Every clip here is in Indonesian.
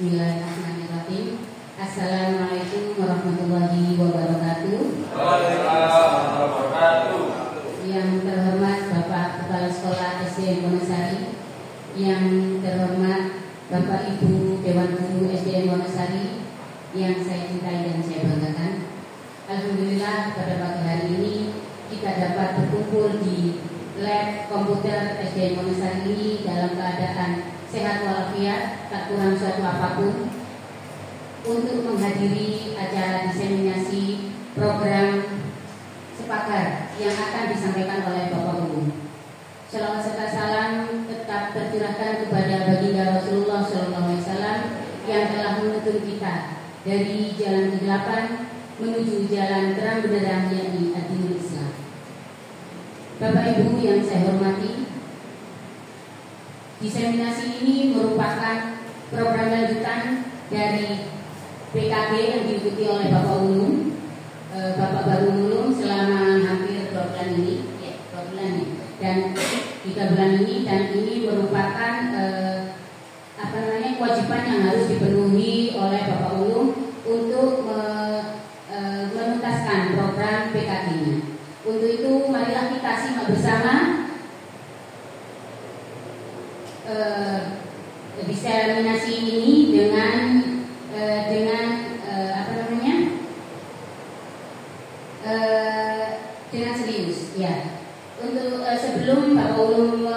Bismillahirrahmanirrahim. Assalamualaikum warahmatullahi wabarakatuh. Waalaikumsalam warahmatullahi. Yang terhormat Bapak Kepala Sekolah SDN Wonosari, yang terhormat Bapak Ibu Dewan Guru SDN Wonosari, yang saya cintai dan saya banggakan. Alhamdulillah pada pagi hari ini kita dapat berkumpul di lab komputer SDN Wonosari ini dalam keadaan sehat walafiat, tak kurang suatu apapun, untuk menghadiri acara diseminasi program Sepakar yang akan disampaikan oleh Bapak Guru. Selawat serta salam tetap tercurahkan kepada baginda Rasulullah SAW yang telah menuntun kita dari jalan kegelapan menuju jalan terang benderang, yakni ad-dinul Islam. Bapak Ibu yang saya hormati, diseminasi ini merupakan program lanjutan dari PKG yang diikuti oleh Bapak Ulum, Bapak Baru Ulum selama hampir 2 bulan ini, ya, 2 bulan ya, dan 3 bulan ini, dan ini merupakan kewajiban yang harus dipenuhi oleh Bapak Ulum untuk menuntaskan program PKG-nya. Untuk itu marilah kita simak bersama diseminasi ini dengan serius, ya. Untuk sebelum Bapak Ulum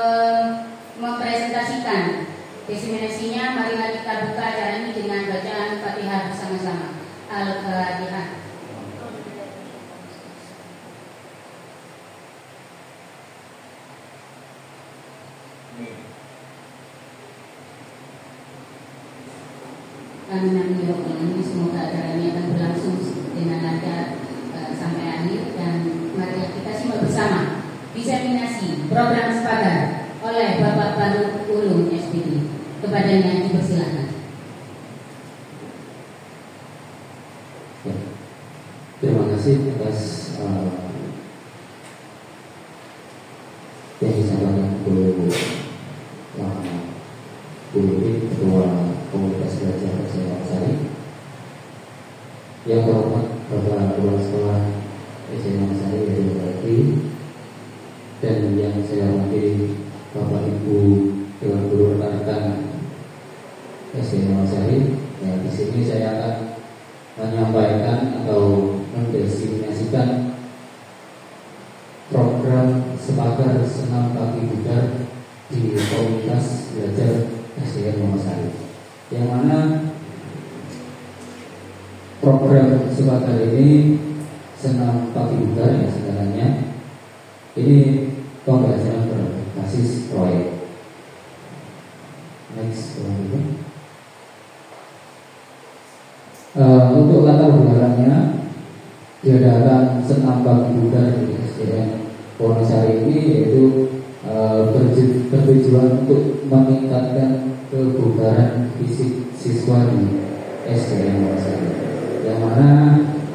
mempresentasikan diseminasinya, marilah kita buka acara ini dengan bacaan Fatihah bersama-sama. Al-Fatihah. Amin ya rabbal alamin. Semoga acara ini akan berlangsung dengan lancar sampai akhir, dan mari kita simak bersama diseminasi program Sepakar oleh Bapak Baru Ulum SPD. Kepadanya dipersilakan. Terima kasih atas yang disampaikan Bu Wiwit, Ketua Komunitas Belajar SDN Wonosari. Yang terhormat Bapak Kepala Sekolah SDN Wonosari dari Bupati, dan yang saya hormati Bapak Ibu Dewan Guru rekan-rekan SDN Wonosari. Ya, di sini saya akan menyampaikan atau mendiseminasikan program Sepakar Senam Pagi Bugar di Komunitas Belajar SDN Wonosari, yang mana program Sepakar ini senam pagi bugar ya sebenarnya ini pembelajaran berbasis proyek. Next, untuk latar belakangnya, diadakan senam pagi bugar di SDN Wonosari ini yaitu bertujuan untuk meningkatkan kebugaran fisik siswa di SDN Wonosari, yang mana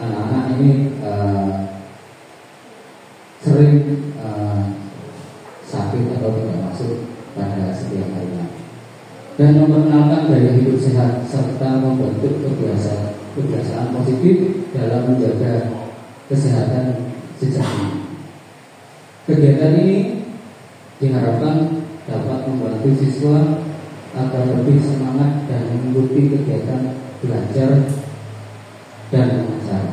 anak-anak ini sering sakit atau tidak masuk pada setiap harinya, dan memperkenalkan gaya hidup sehat serta membentuk kebiasaan positif dalam menjaga kesehatan sejati. Kegiatan ini diharapkan dapat membantu siswa agar lebih semangat dan mengikuti kegiatan belajar dan mengajar,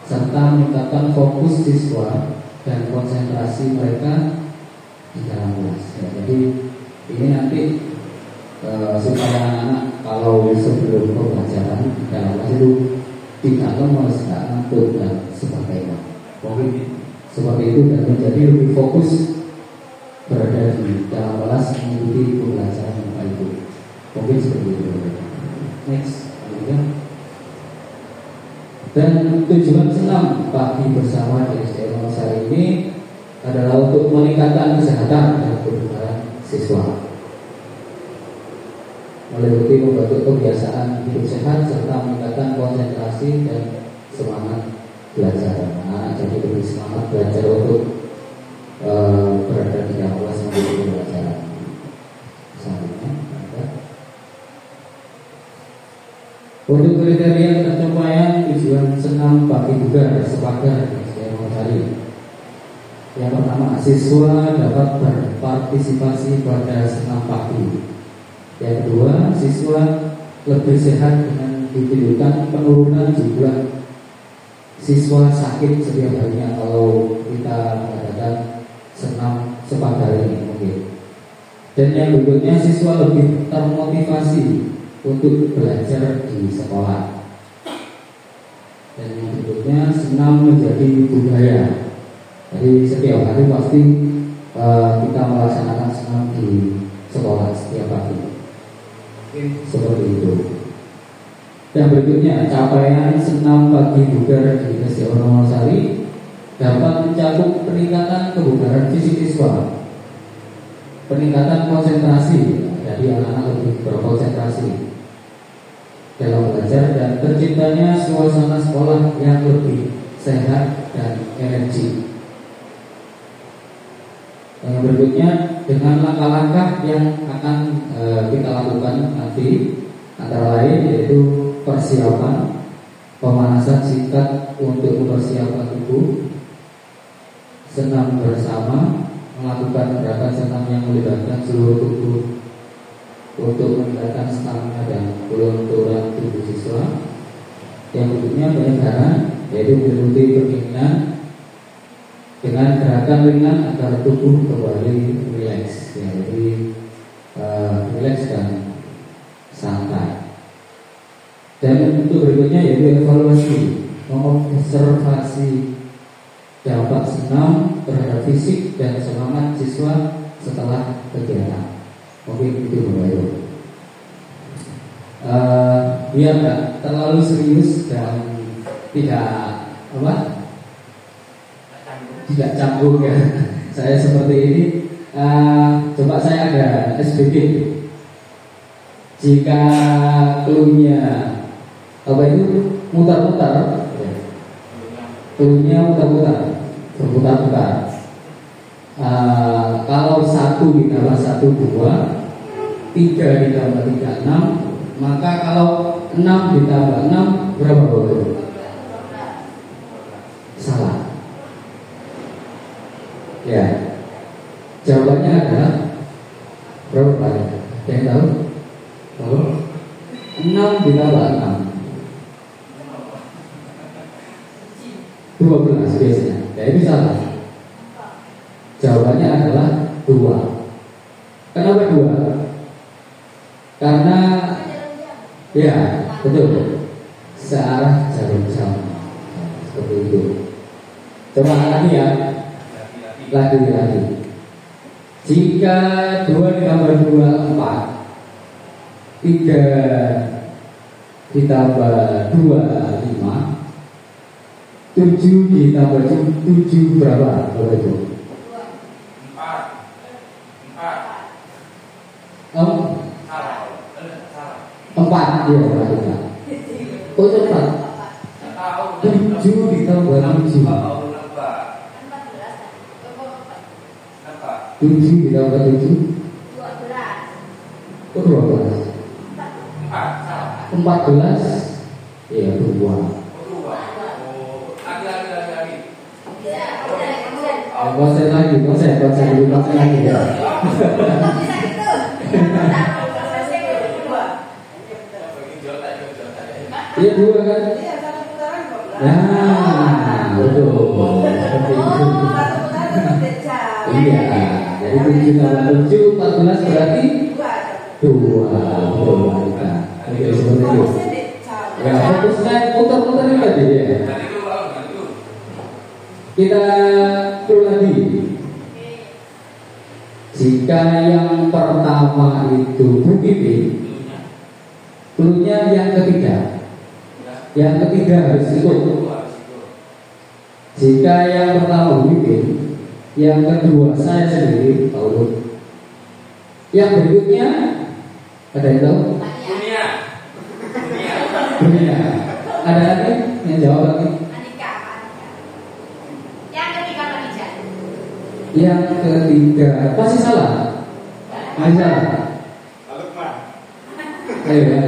serta meningkatkan fokus siswa dan konsentrasi mereka di dalam kelas. Ya, jadi ini nanti supaya anak-anak kalau sebelum pembelajaran di dalam kelas itu tidak lemas, tidak ngantuk dan sebagainya. Mungkin seperti itu, dan menjadi lebih fokus berada di dalam kelas mengikuti pembelajaran yang baik itu. Mungkin seperti itu. Next, dan tujuan senam pagi bersama di SDN Wonosari ini adalah untuk meningkatkan kesehatan dan kebugaran siswa, meliputi membentuk kebiasaan hidup sehat serta meningkatkan konsentrasi dan semangat belajar. Nah, jadi lebih semangat belajar untuk berada di dalam kelas mengikuti pembelajaran. Selanjutnya, Untuk kriteria pencapaian tujuan senam pagi bugar sepagar saya mau cari. Yang pertama, siswa dapat berpartisipasi pada senam pagi. Yang kedua, siswa lebih sehat dengan ditunjukkan penurunan jumlah siswa sakit setiap harinya kalau kita mengadakan senam sepagar ini mungkin. Dan yang berikutnya, siswa lebih termotivasi untuk belajar di sekolah. Dan yang berikutnya, senam menjadi budaya. Jadi setiap hari pasti kita melaksanakan senam di sekolah setiap pagi. Seperti itu. Yang berikutnya, capaian senam pagi bugar di SD Wonosari dapat mencakup peningkatan kebugaran fisik siswa, peningkatan konsentrasi, jadi anak-anak lebih berkonsentrasi dalam belajar, dan terciptanya suasana sekolah yang lebih sehat dan energi. Yang berikutnya, dengan langkah-langkah yang akan kita lakukan nanti, antara lain yaitu persiapan, pemanasan singkat untuk mempersiapkan tubuh, senam bersama, melakukan gerakan senam yang melibatkan seluruh tubuh untuk meningkatkan stamina dan kelunturan tubuh siswa. Yang berikutnya, penyegaran, yaitu mengikuti pendinginan dengan gerakan ringan agar tubuh kembali rileks, ya, jadi rileks dan santai. Dan untuk berikutnya yaitu evaluasi, mengobservasi dampak senam terhadap fisik dan semangat siswa setelah kegiatan. Mungkin itu Bapak Ibu. Biar nggak terlalu serius dan tidak canggung ya. Saya seperti ini. Coba saya ada SBG. Jika clue-nya mutar-mutar, clue-nya mutar-mutar, berputar-putar. Kalau 1 ditambah 1 2, 3 ditambah 3 6, maka kalau 6 ditambah 6 berapa Bapak? Salah. Ya, jawabannya adalah berapa? Ada yang tahu? Tahu? 6 ditambah 6 12 biasanya. Ya, itu salah. Jawabannya adalah 2. Kenapa 2? Karena ya, betul, searah jarum jam. Seperti itu. Coba lagi ya. Lagi. Jika 2 ditambah 2 4, 3 ditambah 2 5, 7 ditambah 7 berapa? Berapa itu? 4 ya berarti. Oh cepat. 7 ditambah 7. 7 ditambah 7 12. 14. Ya 2. Konsen lagi ya. Iya 2 kan? Nah, betul. Seperti itu. Iya. Jadi 7 tambah 7 14 berarti 2. Betul kita. Oke, seperti itu. Ya, fokusnya muter-muter ini tadi ya. Kita ulang lagi. Jika yang pertama itu bukti, clue-nya yang ketiga. Yang ketiga harus ikut. Jika yang pertama bukti, yang kedua saya sendiri tahu. Yang berikutnya ada yang tahu? Dunia. Ada lagi yang jawab lagi? Yang ketiga pasti salah. Masih salah. Ayo ya.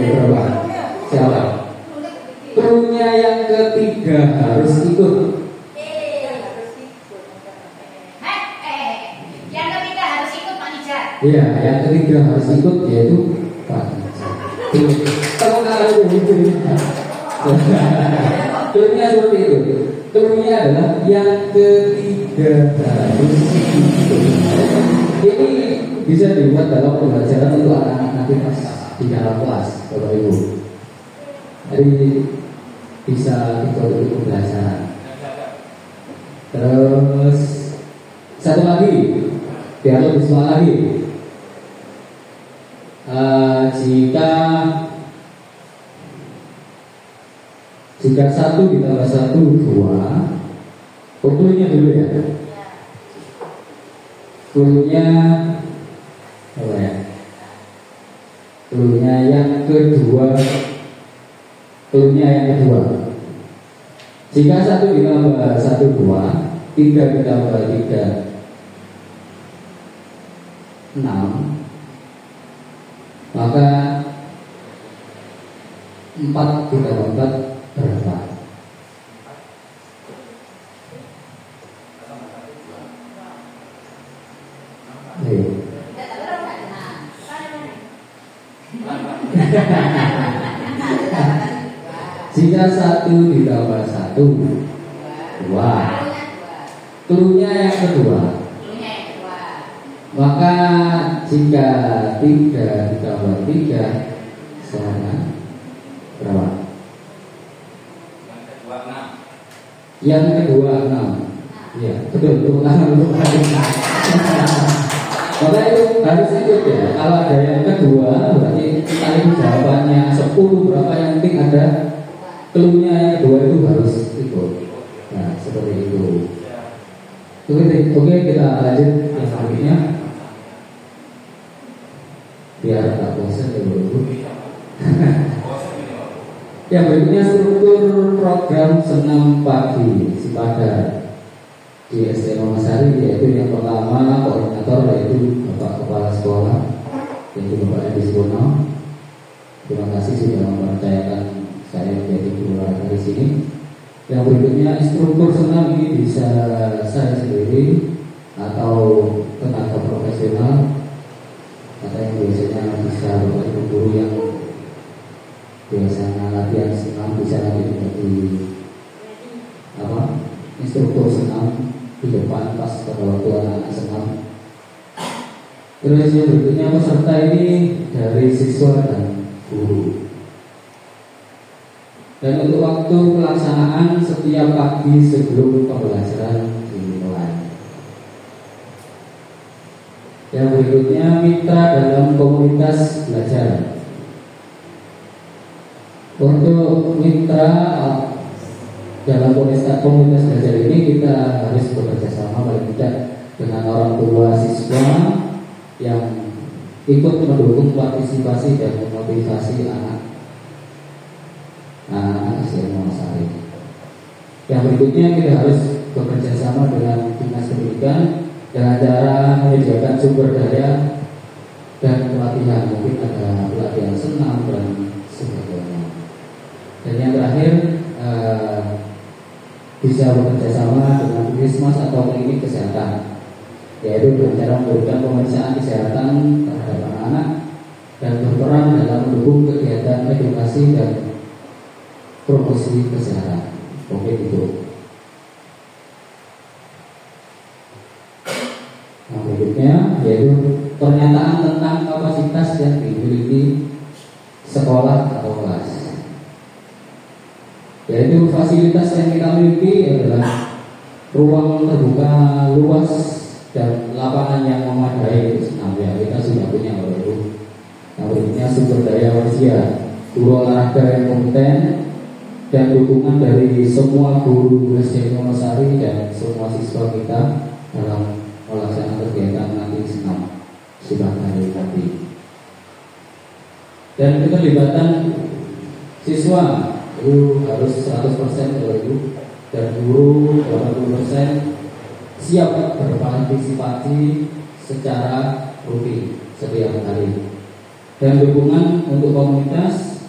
berapa? Siapa? Krunya yang ketiga harus ikut. Yang ketiga harus ikut Pak Nija. Iya, yang ketiga harus ikut yaitu Pak Nija. Kalau kalian itu, krunya seperti itu. Krunya adalah yang ketiga harus ikut. Ini bisa dibuat dalam pembelajaran untuk anak-anak nanti pas di dalam kelas, Bapak Ibu. Jadi bisa dibuat untuk pembelajaran. Terus satu lagi, biar lebih semua lagi. Jika 1 ditambah 1 2, klunya dulu ya. Klunya apa ya? Klunya yang kedua. Jika 1 ditambah 1 2, 3 ditambah 3 6, maka 4 ditambah 4 berapa? Ayo. Jika 1 ditambah 1 2, klunya yang kedua. Maka jika 3 ditambah 3 sama berapa? Yang kedua 6. Iya, betul. Maka itu harus ikut ya. Kalau ada yang kedua, berarti kita itu jawabannya 10 berapa, yang penting ada klunya yang kedua itu harus ikut. Nah, seperti itu. Oke, kita lanjut yang selanjutnya. Biar tak bosan ya dulu. Yang berikutnya struktur program senam pagi Cipada di SD Wonosari, yaitu yang pertama koordinator yaitu Bapak Kepala Sekolah yaitu Bapak Edi Suwono. Terima kasih sudah mempercayakan saya menjadi guru dari sini. Yang berikutnya instruktur senam ini bisa saya sendiri atau tenaga profesional atau yang biasanya bisa Bapak Ibu guru yang biasanya latihan senam bisa nanti menjadi instruktur senam di depan pas pada waktu anak senam. Terus yang berikutnya peserta ini dari siswa dan guru. Dan untuk waktu pelaksanaan setiap pagi sebelum pembelajaran dimulai. Yang berikutnya mitra dalam komunitas belajar. Untuk mitra dalam komunitas belajar ini kita harus bekerja sama paling tidak dengan orang tua siswa yang ikut mendukung partisipasi dan memotivasi anak SD Wonosari. Yang berikutnya kita harus bekerja sama dengan dinas pendidikan dengan cara menyediakan sumber daya dan pelatihan, mungkin ada pelatihan senam dan sebagainya. Dan yang terakhir bisa bekerja sama dengan puskesmas atau klinik kesehatan, yaitu dengan cara memberikan pemeriksaan kesehatan terhadap anak-anak dan berperan dalam mendukung kegiatan edukasi dan promosi kesehatan. Oke, itu. Nah, berikutnya yaitu pernyataan tentang kapasitas yang dimiliki sekolah atau kelas. Yaitu fasilitas yang kita miliki adalah ruang terbuka luas dan lapangan yang memadai. Nah, ya, kita sudah punya itu. Nah, berikutnya sumber daya manusia, guru olahraga yang kompeten dan dukungan dari semua guru SD Wonosari dan semua siswa kita dalam melaksanakan kegiatan nanti senam sudah hari nanti. Dan keterlibatan siswa itu harus 100% Ibu, dan guru 80% siap berpartisipasi secara rutin setiap hari. Dan dukungan untuk komunitas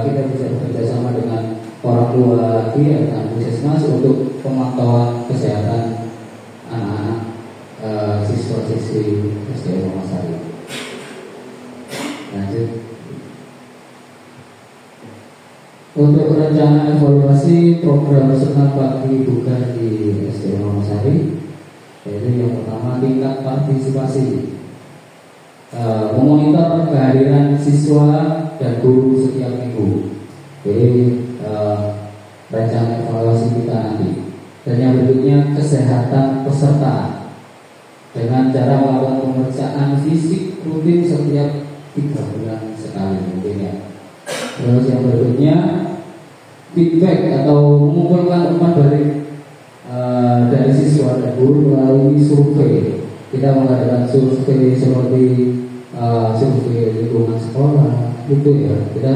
kita bisa bekerja sama dengan orang tua dengan puskesmas untuk pemantauan kesehatan anak-anak siswa-siswi SDN Wonosari. Lanjut. Untuk rencana evaluasi program senam pagi buka di SDN Wonosari, yaitu yang pertama tingkat partisipasi, memonitor kehadiran siswa dan guru setiap minggu. Jadi rencana evaluasi kita nanti. Dan yang berikutnya kesehatan peserta dengan cara melakukan pemeriksaan fisik rutin setiap 3 bulan sekali mungkin ya. Terus yang berikutnya feedback atau mengumpulkan umpan dari siswa dan guru melalui survei. Kita mengadakan survei seperti survei lingkungan sekolah itu ya, kita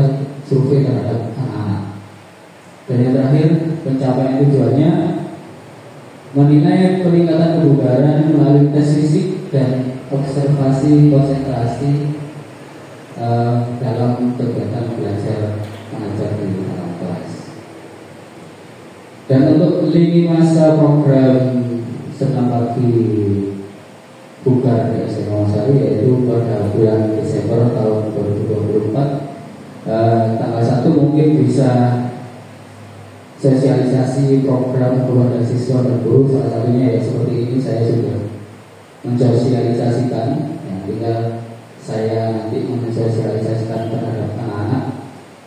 survei terhadap anak-anak. Dan yang terakhir pencapaian tujuannya menilai peningkatan kebugaran melalui tes fisik dan observasi konsentrasi dalam kegiatan belajar mengajar di dalam kelas. Dan untuk lini masa program senam pagi buka di SDN Wonosari yaitu pada bulan Desember tahun 2024, tanggal 1 mungkin bisa sosialisasi program kepada siswa dan guru. Salah satunya ya seperti ini, saya sudah mensosialisasikan ya, tinggal saya nanti mensosialisasikan terhadap anak-anak.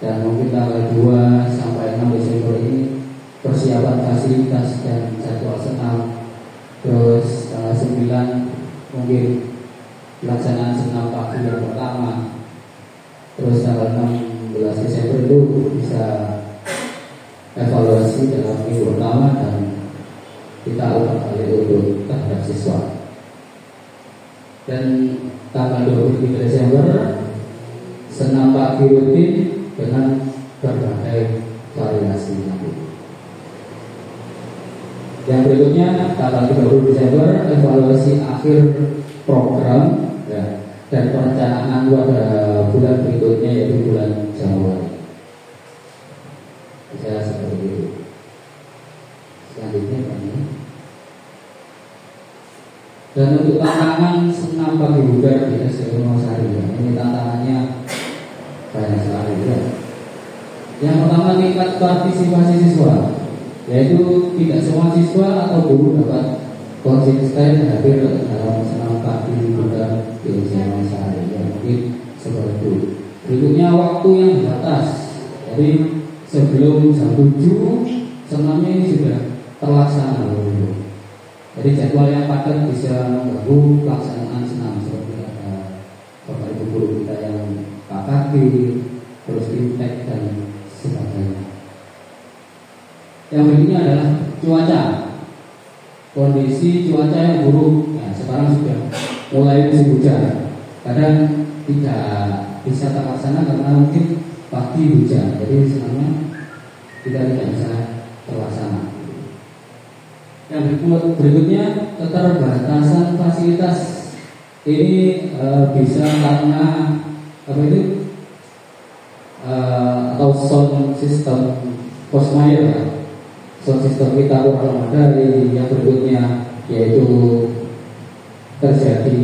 Dan mungkin tanggal 2 sampai 6 Desember ini persiapan fasilitas dan jadwal senam. Terus tanggal 9 mungkin pelaksanaan senam pagi yang pertama. Terus tanggal 16 Desember itu bisa evaluasi dalam minggu pertama dan kita ulang kali untuk terhadap siswa. Dan tanggal 23 Desember senam pagi rutin dengan berbagai variasi nanti. Yang berikutnya tanggal 30 Desember evaluasi akhir program ya, dan perencanaan pada bulan berikutnya yaitu bulan Januari. Bisa seperti itu. Selanjutnya ini. Dan untuk tantangan senam pagi buka di SDN Wonosari ya, ini tantangannya banyak sekali ya. Yang pertama tingkat partisipasi siswa, yaitu tidak semua siswa atau guru dapat konsisten hadir dalam senam pagi buka di SDN Wonosari ya, mungkin seperti itu. Berikutnya waktu yang terbatas, jadi sebelum jam 7 senamnya ini sudah terlaksana dulu. Jadi jadwal yang padat bisa mengganggu pelaksanaan senam, seperti ada bapak ibu guru kita yang KKG, terus intek dan sebagainya. Yang berikutnya adalah cuaca. Kondisi cuaca yang buruk. Ya, sekarang sudah mulai musim hujan. Kadang tidak bisa terlaksana karena mungkin pagi hujan, jadi senamnya kita tidak bisa terlaksana. Yang berikutnya keterbatasan fasilitas. Ini bisa karena apa itu atau sound system Cosmire ya. Sound system kita kurang memadai. Yang berikutnya yaitu terjadi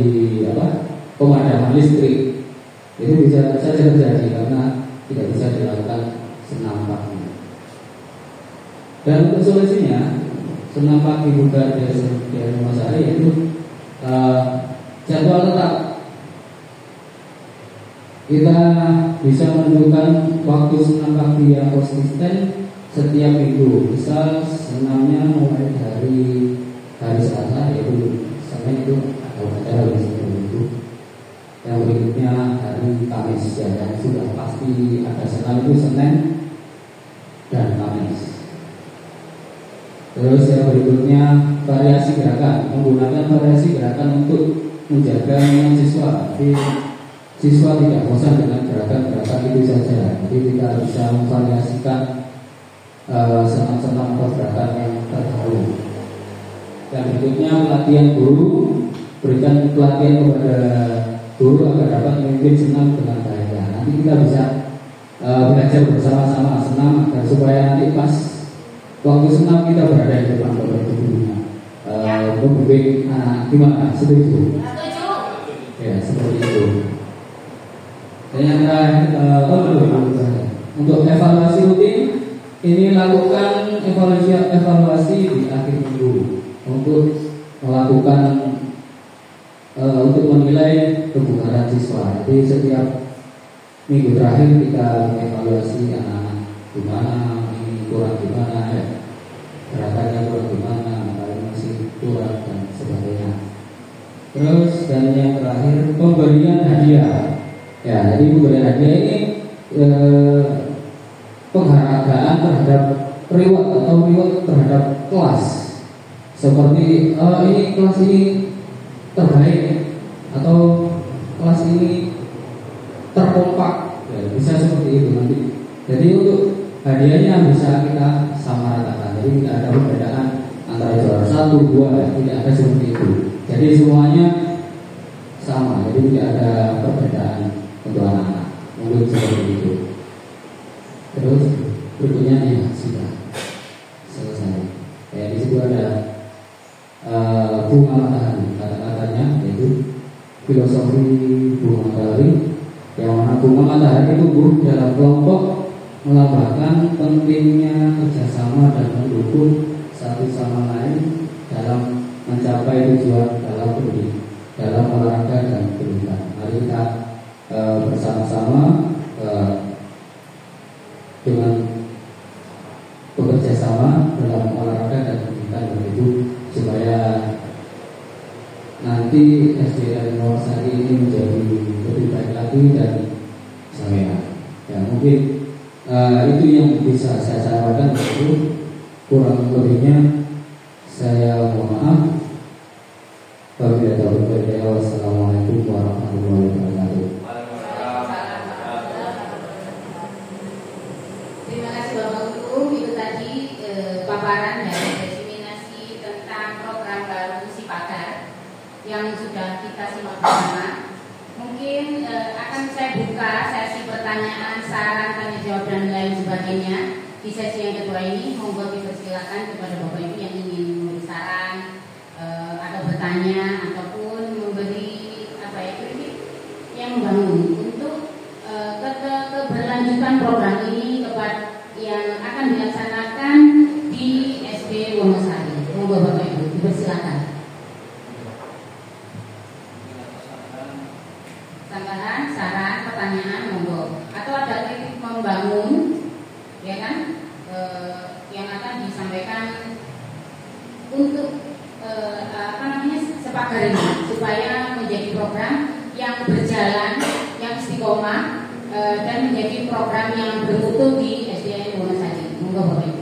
pemadaman listrik. Itu bisa saja terjadi karena tidak bisa dilakukan senam pagi. Dan untuk solusinya senam pagi buka di SDN Wonosari yaitu jadwal tetap. Kita bisa menentukan waktu senam pagi yang konsisten setiap minggu. Misal senamnya mulai dari hari Selasa, yaitu Senin itu atau acara hari Minggu. Yang berikutnya hari Kamis ya, dan sudah pasti ada senam itu Senin dan Kamis. Terus yang berikutnya variasi gerakan, menggunakan variasi gerakan untuk menjaga siswa. Jadi siswa tidak bosan dengan gerakan-gerakan itu saja. Jadi kita bisa memvariasikan senam-senam atau gerakan yang terbaru. Yang berikutnya pelatihan guru, berikan pelatihan kepada guru agar dapat memimpin senam dengan baik. Nanti kita bisa belajar bersama-sama, senam, dan supaya nanti pas waktu senam kita berada di depan Bapak Ibu gurunya. Membimbing anak gimana? Setuju? Ya, seperti itu. Dan yang terakhir, untuk evaluasi rutin ini lakukan evaluasi di akhir minggu untuk melakukan untuk menilai kebugaran siswa. Jadi setiap minggu terakhir kita mengevaluasi anak-anak gimana, ini kurang gimana, gerakannya kurang gimana, masih kurang dan sebagainya. Terus dan yang terakhir pemberian hadiah. Ya, jadi pemberian hadiah ini penghargaan terhadap reward atau reward terhadap kelas. Seperti ini kelas ini terbaik atau kelas ini terkompak, ya, bisa seperti itu nanti. Jadi untuk hadiahnya bisa kita samaratakan. Jadi tidak ada perbedaan antara juara 1, 2, tidak ada seperti itu. Jadi semuanya sama. Jadi tidak ada perbedaan untuk anak-anak. Mungkin seperti itu. Terus berikutnya ya sudah selesai. Ya, di situ ada bunga matahari, kata-katanya yaitu filosofi bunga matahari, yang mana bunga matahari tumbuh dalam kelompok melambangkan pentingnya kerjasama dan mendukung satu sama lain dalam mencapai tujuan dalam olahraga dan pendidikan. Mari kita bersama-sama dengan bekerja sama dalam olahraga dan pendidikan begitu, supaya nanti SDN Wonosari ini menjadi lebih baik lagi dan saya ya mungkin itu yang bisa saya sampaikan. Itu kurang lebihnya saya mohon maaf. Wassalamualaikum warahmatullahi wabarakatuh. Terima kasih Bapak Guru. Itu tadi paparan dari diseminasi tentang program baru Sipagar yang sudah kita simak bersama. Mungkin akan saya buka sesi pertanyaan, saran, tanya jawab dan lain sebagainya di sesi yang kedua ini. Monggo dipersilakan kepada Bapak Ibu yang ingin memberi saran atau bertanya ataupun memberi kritik yang membangun untuk keberlanjutan program ini yang akan dilaksanakan di SD Wonosari. Monggo Bapak Ibu dipersilakan. Tambahan, saran, pertanyaan, monggo. Atau ada kritik membangun, ya kan, yang akan disampaikan untuk Sipagar ini supaya menjadi program yang berjalan, yang istiqomah dan menjadi program yang bermutu di SDN Wonosari. Monggo Bapak Ibu.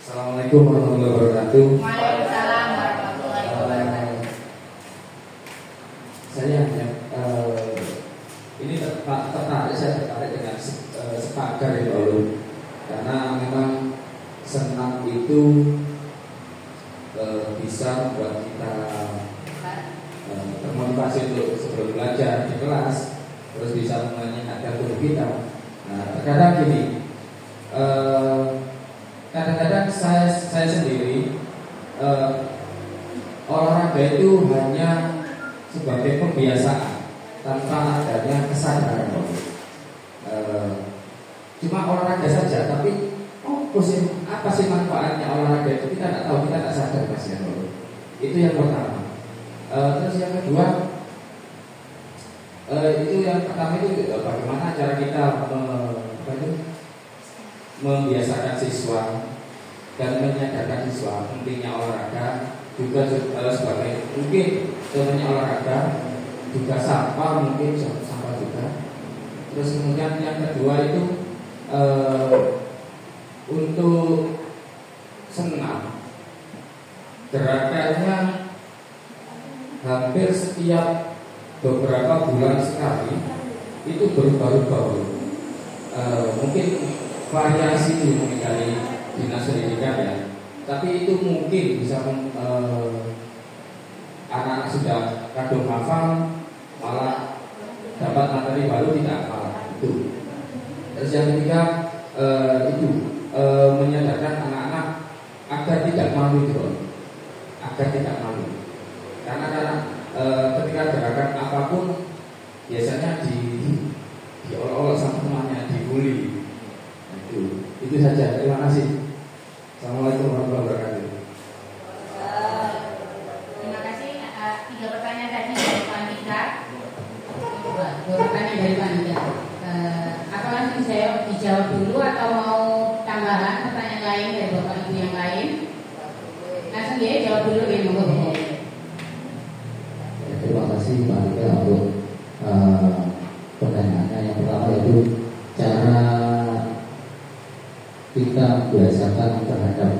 Assalamualaikum warahmatullahi wabarakatuh. Waalaikumsalam warahmatullahi wabarakatuh. Saya hanya ini tertarik dengan Sipagar ya dulu, karena memang senam itu bisa membuat kita termotivasi untuk sebelum belajar di kelas, terus bisa menyenangkan tubuh kita. Nah, terkadang gini. Kadang-kadang saya sendiri olahraga itu hanya sebagai pembiasaan tanpa adanya kesadaran. Cuma olahraga saja, tapi apa sih manfaatnya olahraga itu kita tidak tahu, kita tidak sadar Mas ya. Itu yang pertama. Terus yang kedua, itu yang pertama itu bagaimana cara kita membiasakan siswa dan menyadarkan siswa pentingnya olahraga, juga sebagai mungkin contohnya olahraga juga sampah, mungkin sampah juga. Terus kemudian yang kedua itu untuk senam gerakannya hampir setiap beberapa bulan sekali itu berubah-ubah. Mungkin variasi itu mungkin dari dinas pendidikan ya, tapi itu mungkin bisa anak-anak sudah kadung hafal malah dapat materi baru tidak hafal itu. Terus yang ketiga itu menyadarkan anak-anak agar tidak malu itu, agar tidak malu. Karena ketika gerakan apapun biasanya diolok-olok sama temannya, dibully. Itu saja. Terima kasih. Assalamualaikum warahmatullahi wabarakatuh. Terima kasih. 3 pertanyaan tadi dari Pak Andika. 2 pertanyaan dari Pak Andika. Apa langsung saya dijawab dulu atau mau tambahan pertanyaan lain dari Bapak Ibu yang lain? Langsung ya jawab dulu ya, monggo. Terima kasih Pak Andika untuk pertanyaannya. Yang pertama yaitu cara kita biasakan terhadap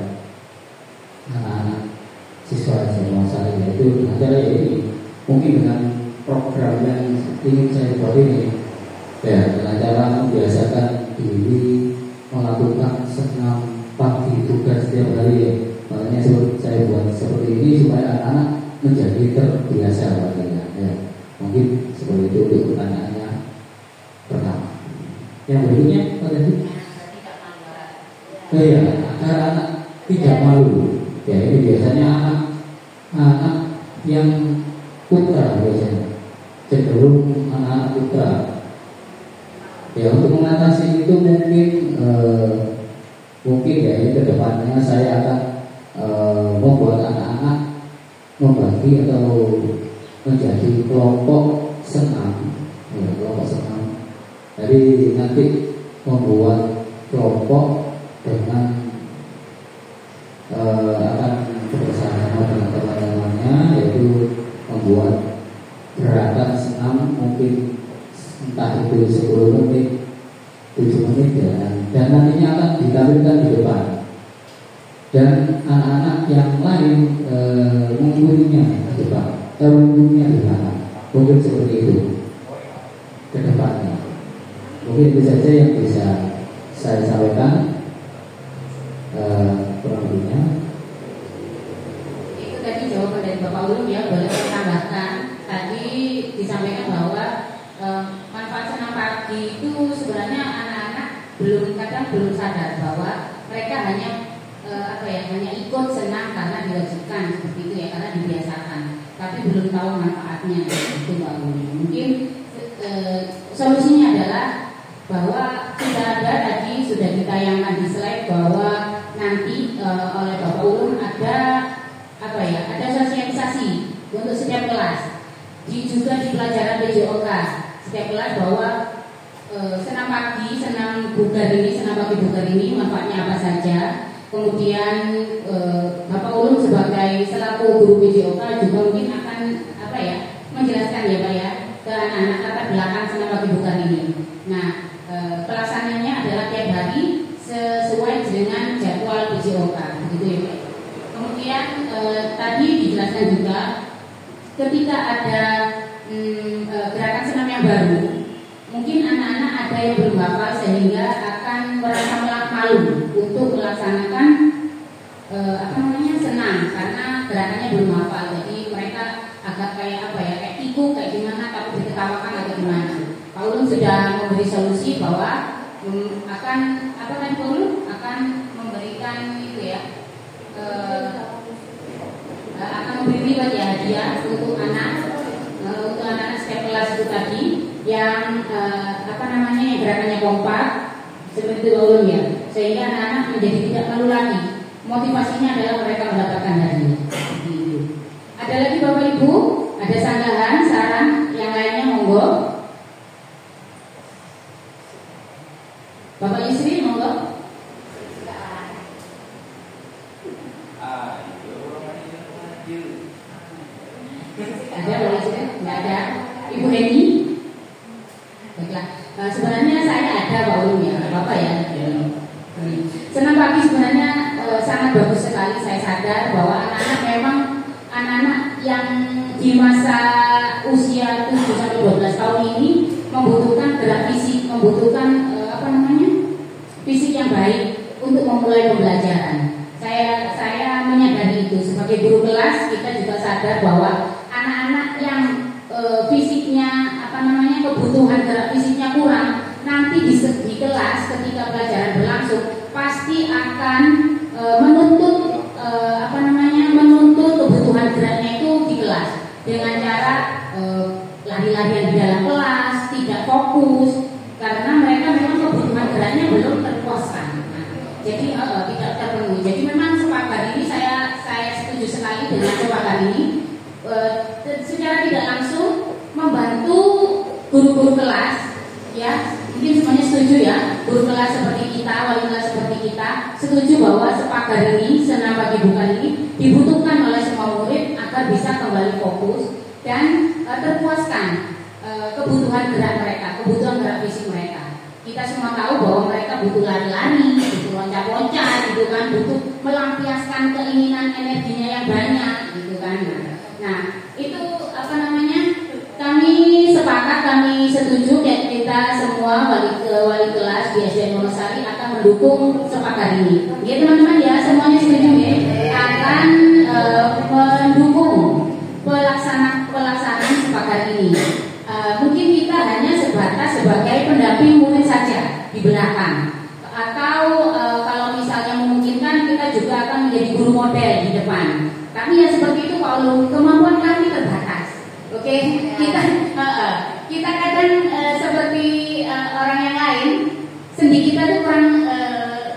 anak-anak siswa SMA saya, yaitu acara ini mungkin dengan program yang ingin saya buat ini ya, dengan cara membiasakan diri melakukan senam pagi tugas setiap hari ya. Makanya saya buat seperti ini supaya anak-anak menjadi terbiasa baginya ya. Mungkin seperti itu untuk pertanyaannya pertama. Yang berikutnya Pak Tadi. Ya, agar anak tidak malu. Ya, ini biasanya anak yang putra biasanya, cenderung anak putra. Ya, untuk mengatasi itu mungkin ya ini kedepannya saya akan membuat anak-anak membagi atau menjadi kelompok senam. Ya, kelompok senam. Jadi nanti membuat kelompok dengan akan bersama dengan teman-temannya, yaitu membuat gerakan senam mungkin entah itu 10 menit, 7 menit ya, dan nantinya akan ditampilkan di depan dan anak-anak yang lain mengikutinya di depan, mengikutinya di belakang. Mungkin seperti itu ke depannya. Mungkin itu saja yang bisa saya sampaikan. Kurang lebihnya itu tadi jawaban dari Bapak Ulum ya. Boleh saya tambahkan, tadi disampaikan bahwa manfaat senam pagi itu sebenarnya anak-anak kadang belum sadar bahwa mereka hanya hanya ikut senam karena diwajibkan seperti itu ya, karena dibiasakan, tapi belum tahu manfaatnya itu Pak Ulum. Mungkin solusinya adalah bahwa sudah ditayangkan di slide bahwa nanti oleh Bapak Ulum ada sosialisasi untuk setiap kelas. Juga di pelajaran PJOK setiap kelas bahwa senam pagi bugar ini manfaatnya apa saja. Kemudian Bapak Ulum sebagai selaku guru PJOK juga mungkin akan menjelaskan ya Pak ya ke anak-anak latar belakang senam pagi bugar ini. Nah, pelaksananya adalah tiap hari sesuai dengan jadwal PJOK, begitu ya Pak. Kemudian tadi dijelaskan juga ketika ada gerakan senam yang baru, mungkin anak-anak ada yang belum hafal sehingga akan merasa malu untuk melaksanakan senam karena gerakannya belum hafal. Jadi mereka agak kayak tikuk kayak gimana, takut diketawakan atau gimana. Pak Ulum sudah memberi solusi bahwa akan memberikan itu ya, akan memberi hadiah untuk anak-anak setiap kelas itu tadi yang yang gerakannya kompak seperti itu Pak Ulum ya, sehingga anak-anak menjadi tidak malu lagi. Motivasinya adalah mereka mendapatkan hadiah. Ada lagi Bapak Ibu, ada sanggahan, saran yang lainnya monggo. Bapak Yusri monggo. Ada Bapak Yusri? Tidak ada. Ibu Heni? Baiklah. Sebenarnya saya ada Pak Ulum ya, Bapak ya. Tapi sebenarnya sangat bagus sekali. Saya sadar bahwa anak-anak memang anak-anak yang di masa usia 7-12 tahun ini membutuhkan gerak fisik, membutuhkan fisik yang baik untuk memulai pembelajaran. Saya menyadari itu sebagai guru kelas. Kita juga sadar bahwa anak-anak yang fisiknya kebutuhan gerak fisiknya kurang, nanti di kelas ketika pelajaran berlangsung pasti akan menuntut kebutuhan geraknya itu di kelas dengan cara lari-larian di dalam kelas, tidak fokus karena mereka memang kebutuhan geraknya belum terpuaskan. Jadi tidak terpenuhi. Jadi memang sepakat ini saya setuju sekali dengan sepakat ini. Secara tidak langsung membantu guru-guru kelas, ya mungkin semuanya setuju ya, guru kelas seperti kita, wali kelas seperti kita setuju bahwa sepakat ini, senam pagi bukan ini dibutuhkan oleh semua murid agar bisa kembali fokus dan terpuaskan kebutuhan gerak mereka, kebutuhan gerak fisik mereka. Kita semua tahu bahwa mereka butuh lari-lari, butuh loncat-loncat, gitu kan, butuh melampiaskan keinginan energinya yang banyak, gitu kan. Nah, itu kami sepakat, kami setuju dan kita semua wali kelas di SDN Wonosari akan mendukung sepakat ini. Ya teman-teman ya, semuanya setuju ya, akan mendukung pelaksanaan sepakat ini. Mungkin kita hanya sebatas sebagai pendamping murid saja di belakang, atau kalau misalnya memungkinkan kita juga akan menjadi guru model di depan. Tapi ya seperti itu kalau kemampuan kami terbatas. Oke, kita kadang seperti orang yang lain, sendi kita tuh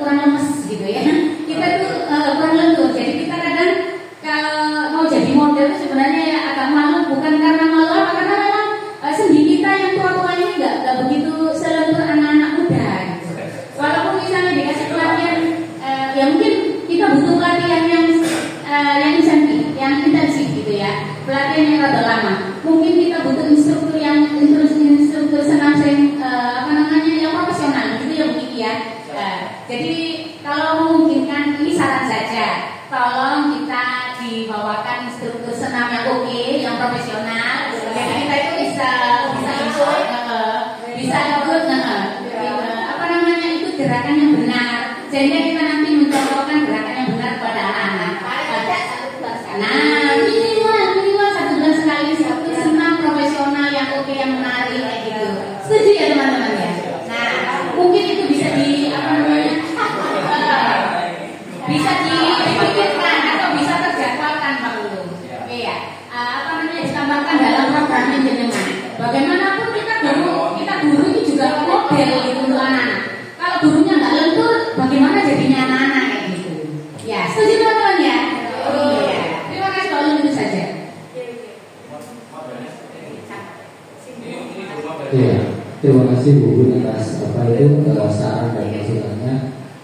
kurang lemes gitu ya. Kita tuh kurang lentur. Jadi kita kadang kalau mau jadi model itu sebenarnya ya agak malu, bukan karena malu apa, karena memang sendi kita yang tua-tua ini nggak begitu selentur anak-anak muda. Gitu. Walaupun misalnya dikasih pelatihan, ya mungkin kita butuh pelatihan yang intensif gitu ya, pelatihan yang rada lama. Mungkin kita butuh instruktur senam yang profesional gitu ya mungkin ya. Jadi kalau memungkinkan ini saran saja, tolong kita dibawakan instruktur senam yang oke, yang profesional. Jadi kita itu bisa ikut itu gerakan yang benar, sehingga kita nanti mencontohkan gerakan yang benar pada anak-anak. Nah, minimal 1 bulan sekali satu senam profesional yang oke, yang menarik kayak gitu. Setuju ya teman-teman ya? Nah, mungkin itu bisa bisa dipikirkan atau bisa terjadwalkan Pak Ulu. Iya. Ditambahkan dalam programnya jenengan. Bagaimanapun kita guru ini juga model gitu untuk anak-anak. Kalau gurunya nggak lentur, bagaimana jadinya anak-anak kayak gitu? Ya, setuju teman-teman ya? Iya. Terima kasih Pak Ulu, itu saja. Iya, terima kasih Bu Bun atas saran dan masukannya.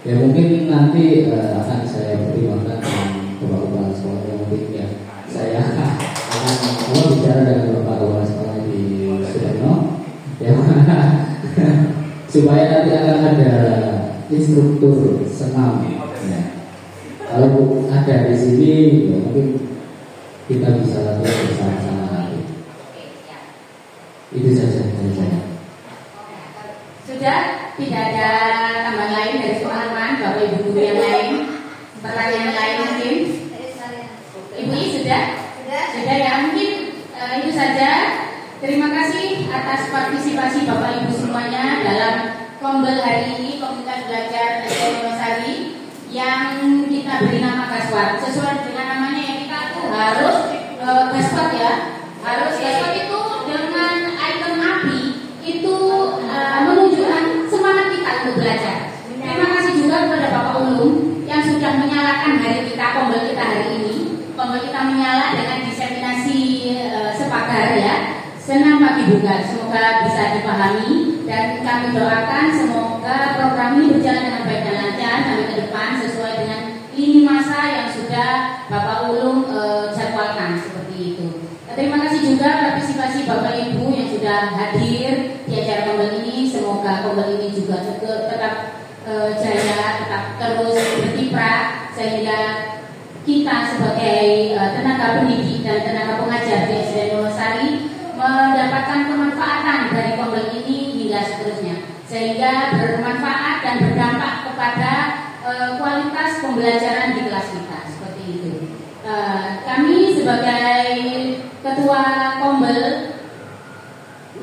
Ya mungkin nanti akan saya pertimbangkan dengan Bapak Kepala Sekolah yang mungkin ya. Saya akan bicara dengan Bapak Kepala Sekolah di Sudarno, ya, supaya nanti akan ada instruktur senam. Ya. Kalau ada di sini, ya mungkin kita bisa latihan bersama-sama nanti. Itu saja dari saya. Sudah, tidak ada tambahan lain dari teman-teman, Bapak Ibu guru yang lain, pertanyaan lain mungkin. Ibu sudah ya, mungkin itu saja. Terima kasih atas partisipasi Bapak Ibu semuanya dalam Kombel hari ini, Komunitas Belajar SDN Wonosari, yang kita beri nama Gaswat. Sesuai dengan namanya yang kita tuh harus Gaswat ya, harus Gaswat itu dengan ikon api itu menunjukkan semangat kita untuk belajar. Terima kasih juga kepada Bapak Ulum yang sudah menyalakan hari kita, Kombel kita hari ini. Kombel kita menyala dengan diseminasi sepagar ya, senam pagi buka. Semoga bisa dipahami dan kami doakan semoga program ini berjalan dengan baik dan lancar sampai ke depan sesuai dengan lini masa yang sudah Bapak Ulum jadwalkan seperti itu. Terima kasih juga partisipasi Bapak Ibu yang sudah hadir di acara Kombel ini. Semoga Kombel ini juga tetap jaya, tetap terus berkiprah sehingga kita sebagai tenaga pendidik dan tenaga pengajar di SDN Wonosari mendapatkan kemanfaatan dari Kombel ini hingga seterusnya, sehingga bermanfaat dan berdampak kepada kualitas pembelajaran di kelas kita seperti itu. Kami sebagai ketua Kombel,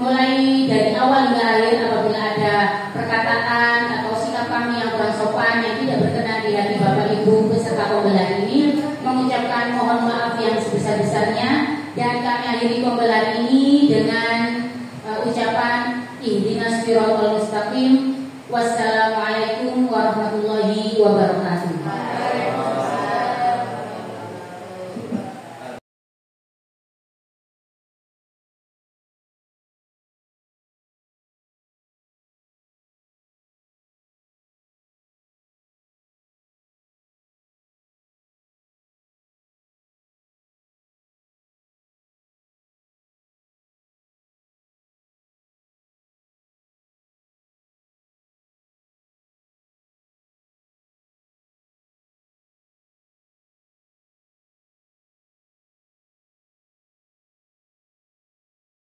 mulai dari awal hingga akhir apabila ada perkataan atau sikap kami yang kurang sopan yang tidak berkenan di hati Bapak Ibu peserta Kombel hari ini, mengucapkan mohon maaf yang sebesar-besarnya. Dan kami akhiri Kombel hari ini dengan ucapan ihdinas siratal mustaqim. Wassalamualaikum warahmatullahi wabarakatuh.